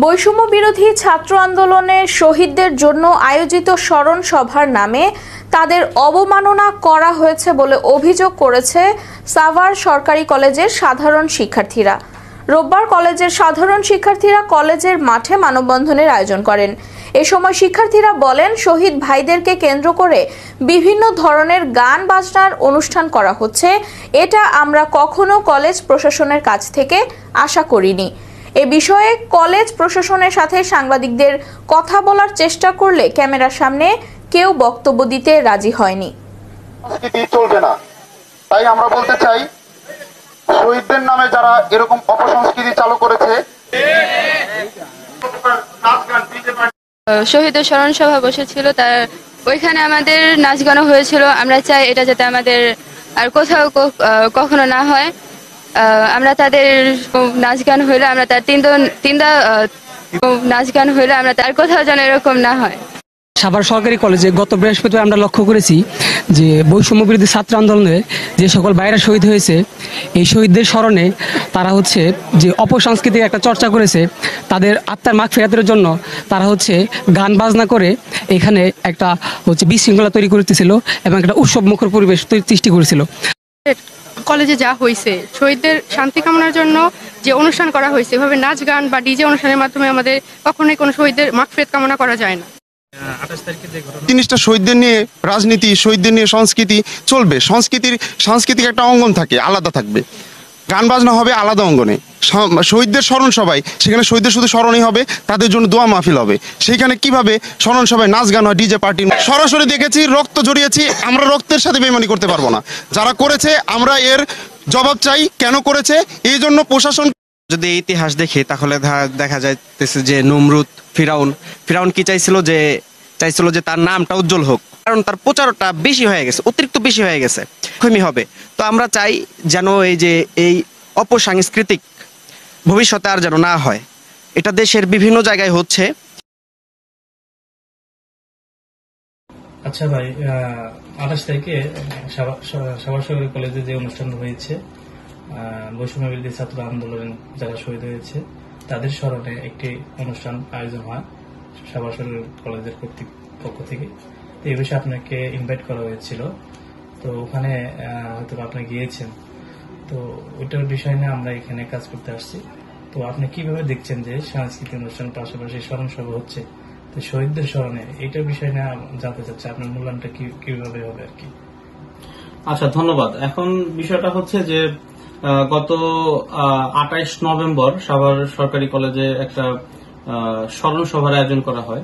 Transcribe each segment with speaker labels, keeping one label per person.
Speaker 1: বৈষম্য বিরোধী ছাত্র আন্দোলনে শহীদদের জন্য আয়োজিত স্মরণ সভার নামে তাদের অবমাননা করা হয়েছে বলে অভিযোগ করেছে সাভার সরকারি কলেজের সাধারণ শিক্ষার্থীরা। রোববার কলেজের সাধারণ শিক্ষার্থীরা কলেজের মাঠে মানববন্ধনের আয়োজন করেন। এ সময় শিক্ষার্থীরা বলেন, শহীদ ভাইদেরকে কেন্দ্র করে বিভিন্ন ধরনের গান বাজনার অনুষ্ঠান করা হচ্ছে, এটা আমরা কখনো কলেজ প্রশাসনের কাছ থেকে আশা করিনি। এ বিষয়ে কলেজ প্রশাসনের সাথে সাংবাদিকদের কথা বলার চেষ্টা করলে ক্যামেরার সামনে কেউ বক্তব্য দিতে রাজি হয়নি।
Speaker 2: চলবে না, তাই আমরা বলতে চাই, শহীদদের নামে যারা এরকম অপসংস্কৃতি চালু করেছে,
Speaker 3: শহীদের স্মরণ সভা বসেছিল, তার ওইখানে আমাদের নাচ গানও হয়েছিল। আমরা চাই এটা যাতে আমাদের আর কোথাও কখনো না হয়। আমরা তাদের নাচ গান হইলে আমরা তার তিনটা নাচ গান হইলে আমরা তার কোথাও যেন এরকম না হয়।
Speaker 4: সাভার সরকারি কলেজে গত বৃহস্পতিবার আমরা লক্ষ্য করেছি যে বৈষম্য বিরোধী ছাত্র আন্দোলনে যে সকল ভাইরা শহীদ হয়েছে, এই শহীদদের স্মরণে তারা যে অপসংস্কৃতির একটা চর্চা করেছে, তাদের আত্মার মাগফিরাতের জন্য তারা গান বাজনা করে এখানে একটা বিশৃঙ্খলা তৈরি করতেছিল এবং একটা উৎসব মুখর পরিবেশ সৃষ্টি করেছিল।
Speaker 5: কলেজে যা হয়েছে, শহীদদের শান্তি কামনার জন্য যে অনুষ্ঠান করা হয়েছে, এভাবে নাচ গান বা ডিজে অনুষ্ঠানের মাধ্যমে আমাদের কখনোই কোনো শহীদদের মাগফিরাত কামনা করা যায় না।
Speaker 2: জিনিসটা শহীদদের নিয়ে রাজনীতি, শহীদদের নিয়ে সংস্কৃতি চলবে। সাংস্কৃতিক একটা অঙ্গন থাকে, আলাদা থাকবে। গান বাজনা হবে আলাদা অঙ্গনে। শহীদদের স্মরণ সভায়, সেখানে শহীদদের শুধু স্মরণই হবে, তাদের জন্য দোয়া মাহফিল হবে। সেইখানে কিভাবে স্মরণ সভায় নাচ গান হয়, ডিজে পার্টি। সরাসরি দেখেছি, রক্ত জড়িয়েছি, আমরা রক্তের সাথে বেইমানি করতে পারবো না। যারা করেছে আমরা এর জবাব চাই, কেন করেছে এই জন্য প্রশাসন।
Speaker 6: যদি ইতিহাস দেখি তাহলে দেখা যাইতেছে যে নমরুদ, ফিরাউন কি চাইছিল যে তার নামটা উজ্জ্বল হোক, কারণ তার প্রচারটা বেশি হয়ে গেছে, অতিরিক্ত বেশি হয়ে গেছে, ক্ষমি হবে। তো আমরা চাই যেন এই অপসাংস্কৃতিক ভবিষ্যতে আর যেন না হয়। এটা দেশের বিভিন্ন জায়গায় হচ্ছে।
Speaker 7: আচ্ছা ভাই, 28 তারিখে সাভার সরকারি কলেজে যে অনুষ্ঠান হয়েছে, বৈষম্য বিরোধী ছাত্র আন্দোলনে যারা শহীদ হয়েছে তাদের স্মরণে একটি অনুষ্ঠান আয়োজন হয় সাভার সরকারি কলেজের কর্তৃপক্ষ থেকে। তো এই বিষয়ে আপনাকে ইনভাইট করা হয়েছিল, তো ওখানে হয়তো আপনি গিয়েছেন। তো ওইটার বিষয় নিয়ে আমরা এখানে কাজ করতে আসছি। তো আপনি কিভাবে দেখছেন যে সাংস্কৃতিক অনুষ্ঠান পাশাপাশি স্মরণ সভা হচ্ছে, তো শহীদদের স্মরণে এইটার বিষয় নিয়ে জানতে চাচ্ছি, আপনার মূল্যায়নটা কিভাবে হবে আর কি?
Speaker 8: আচ্ছা, ধন্যবাদ। এখন বিষয়টা হচ্ছে যে গত 28 নভেম্বর সাভার সরকারি কলেজে একটা স্মরণ সভার আয়োজন করা হয়।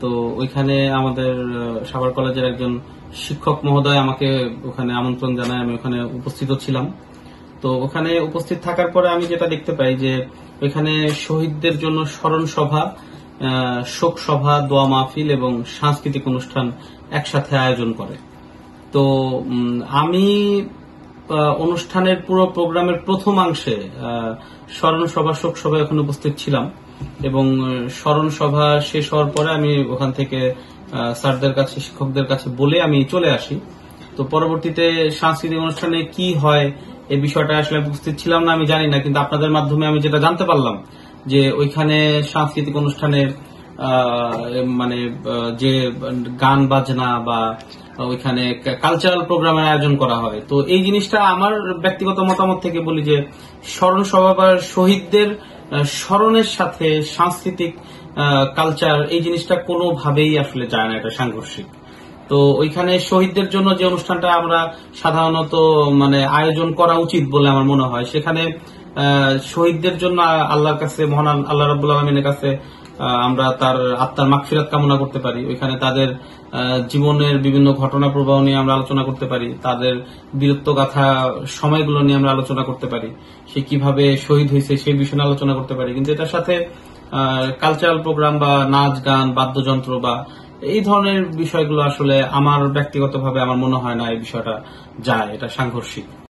Speaker 8: তো ওইখানে আমাদের সাভার কলেজের একজন শিক্ষক মহোদয় আমাকে ওখানে আমন্ত্রণ জানায়, আমি ওখানে উপস্থিত ছিলাম। তো ওখানে উপস্থিত থাকার পরে আমি যেটা দেখতে পাই যে ওইখানে শহীদদের জন্য স্মরণ সভা, শোক সভা, দোয়া মাহফিল এবং সাংস্কৃতিক অনুষ্ঠান একসাথে আয়োজন করে। তো আমি অনুষ্ঠানের পুরো প্রোগ্রামের প্রথমাংশে স্মরণ সভা, শোক সভায় ওখানে উপস্থিত ছিলাম এবং স্মরণ সভা শেষ হওয়ার পরে আমি ওখান থেকে স্যারদের কাছে, শিক্ষকদের কাছে বলে আমি চলে আসি। তো পরবর্তীতে সাংস্কৃতিক অনুষ্ঠানে কি হয় এই বিষয়টা আসলে উপস্থিত ছিলাম না, আমি জানি না। কিন্তু আপনাদের মাধ্যমে আমি যেটা জানতে পারলাম যে ওইখানে সাংস্কৃতিক অনুষ্ঠানে যে গান বাজনা বা ওইখানে কালচারাল প্রোগ্রামের আয়োজন করা হয়। তো এই জিনিসটা আমার ব্যক্তিগত মতামত থেকে বলি যে স্মরণ সভা বা শহীদদের স্মরণের সাথে সাংস্কৃতিক কালচার, এই জিনিসটা কোনোভাবেই আসলে যায় না, এটা সাংঘর্ষিক। তো ওইখানে শহীদদের জন্য যে অনুষ্ঠানটা আমরা সাধারণত আয়োজন করা উচিত বলে আমার মনে হয়, সেখানে শহীদদের জন্য আল্লাহর কাছে, মহান আল্লাহ রাব্বুল আলামিনের কাছে আমরা তার আত্মার মাগফিরাত কামনা করতে পারি। ওইখানে তাদের জীবনের বিভিন্ন ঘটনা প্রবাহ নিয়ে আমরা আলোচনা করতে পারি, তাদের বীরত্ব গাথা সময়গুলো নিয়ে আমরা আলোচনা করতে পারি, সে কিভাবে শহীদ হয়েছে সেই বিষয়ে আলোচনা করতে পারি। কিন্তু এটার সাথে কালচারাল প্রোগ্রাম বা নাচ গান, বাদ্যযন্ত্র বা এই ধরনের বিষয়গুলো আসলে আমার ব্যক্তিগতভাবে আমার মনে হয় না এই বিষয়টা যায়, এটা সাংঘর্ষিক।